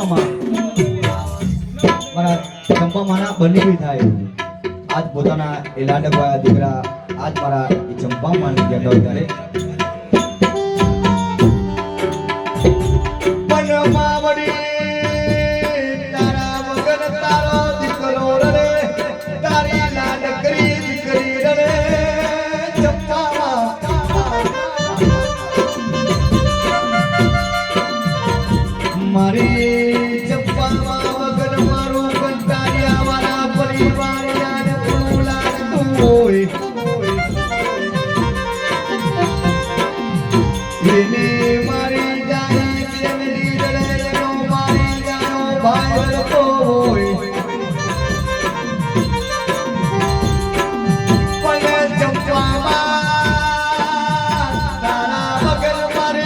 ચંપામાં મારા ચંપામાના બનેવી થાય આજ પોતાના એ લાડકવાયા દીકરા આજ મારા એ ચંપામાં ગયા હતા ત્યારે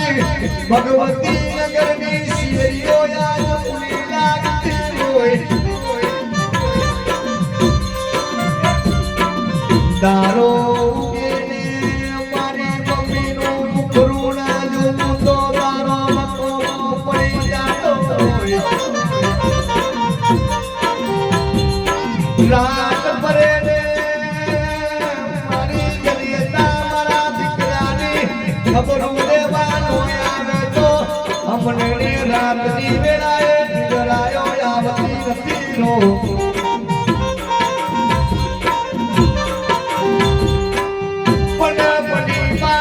भगवती नगर में शिवरियो याद पुली लागती होए दारो के ने हमारी मम्मी नो मुखरुणा जो तो दारो मको पड़ी जातो होए रात परे ने हमारी गलियता मारा दिखरानी खबरों देवानो हमने रात दी वेलाए डरायो यावती रतीनो पण पडी मा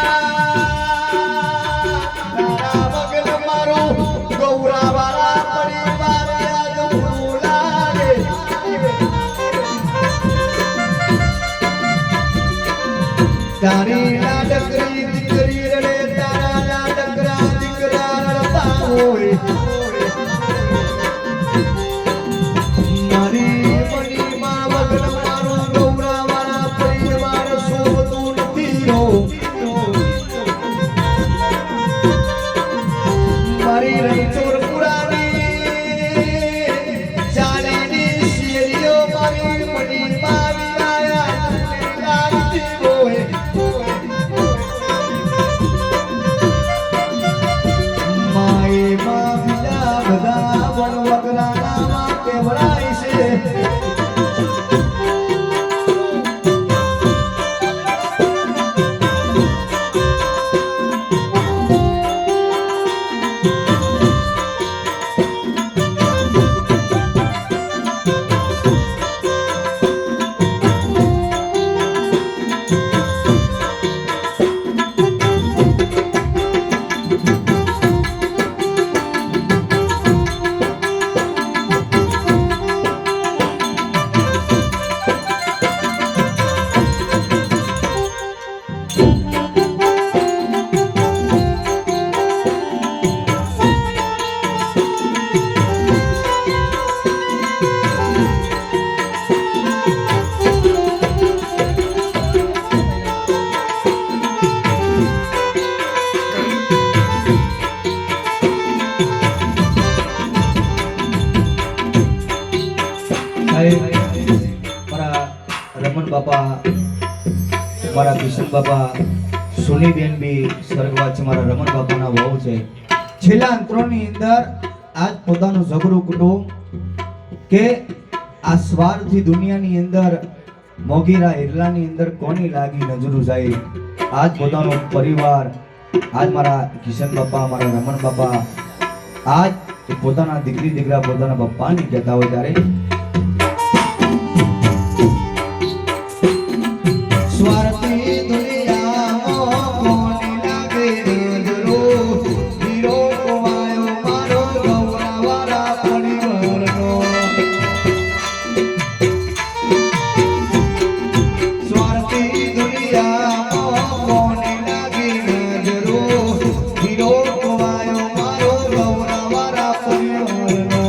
तारा बगल मारो गौरा वाला परिवार आज भूलाले तारी लाडकरी दिकरी रे तारा लाडकरा होए मारी मनी मां वगन मारो गौरा वाला परिवार सोबतो नथी हो मारी रही चोर पुरानी चालीनी शियरियो मारी मनी मां विलाया लागती होए रमन बाबा मारा किशन बाबा सोनी बेन भी स्वर्गवास मारा रमन बाबा ना वहू छे छेल्ला अंतरोनी अंदर आज पोतानुं झगड़ू कुटुंब के आ स्वार्थी दुनियानी अंदर मोगीरा हिरलानी अंदर कोनी लागी नजरू जाए आज पोतानो परिवार आज मारा किशन बाबा मारा रमन बाबा आज पोताना दीकरी दीकरा पोताना बापानी कहेता होय त्यारे स्वार्थी दुनिया कोनी लागे नजरो हीरो को आयो मारो गौरा वाला परिवारनो स्वार्थी दुनिया कोनी लागे नजरो हीरो को आयो मारो गौरा वाला परिवारनो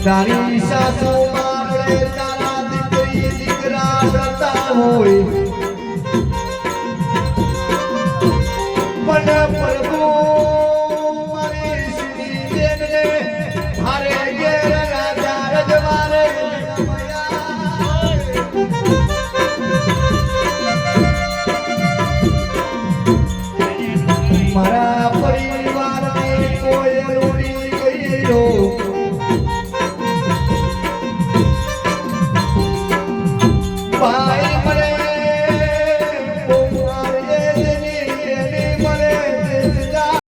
તારી સાસુ મારે તારા દીકરી દીકરા રતા હોય પણ પ્રભુ મારી શ્રી દેવને હારે ઘેર રાજા રજવારે મારા પરિવારને કોઈ રૂડી ગયેલો ભાઈ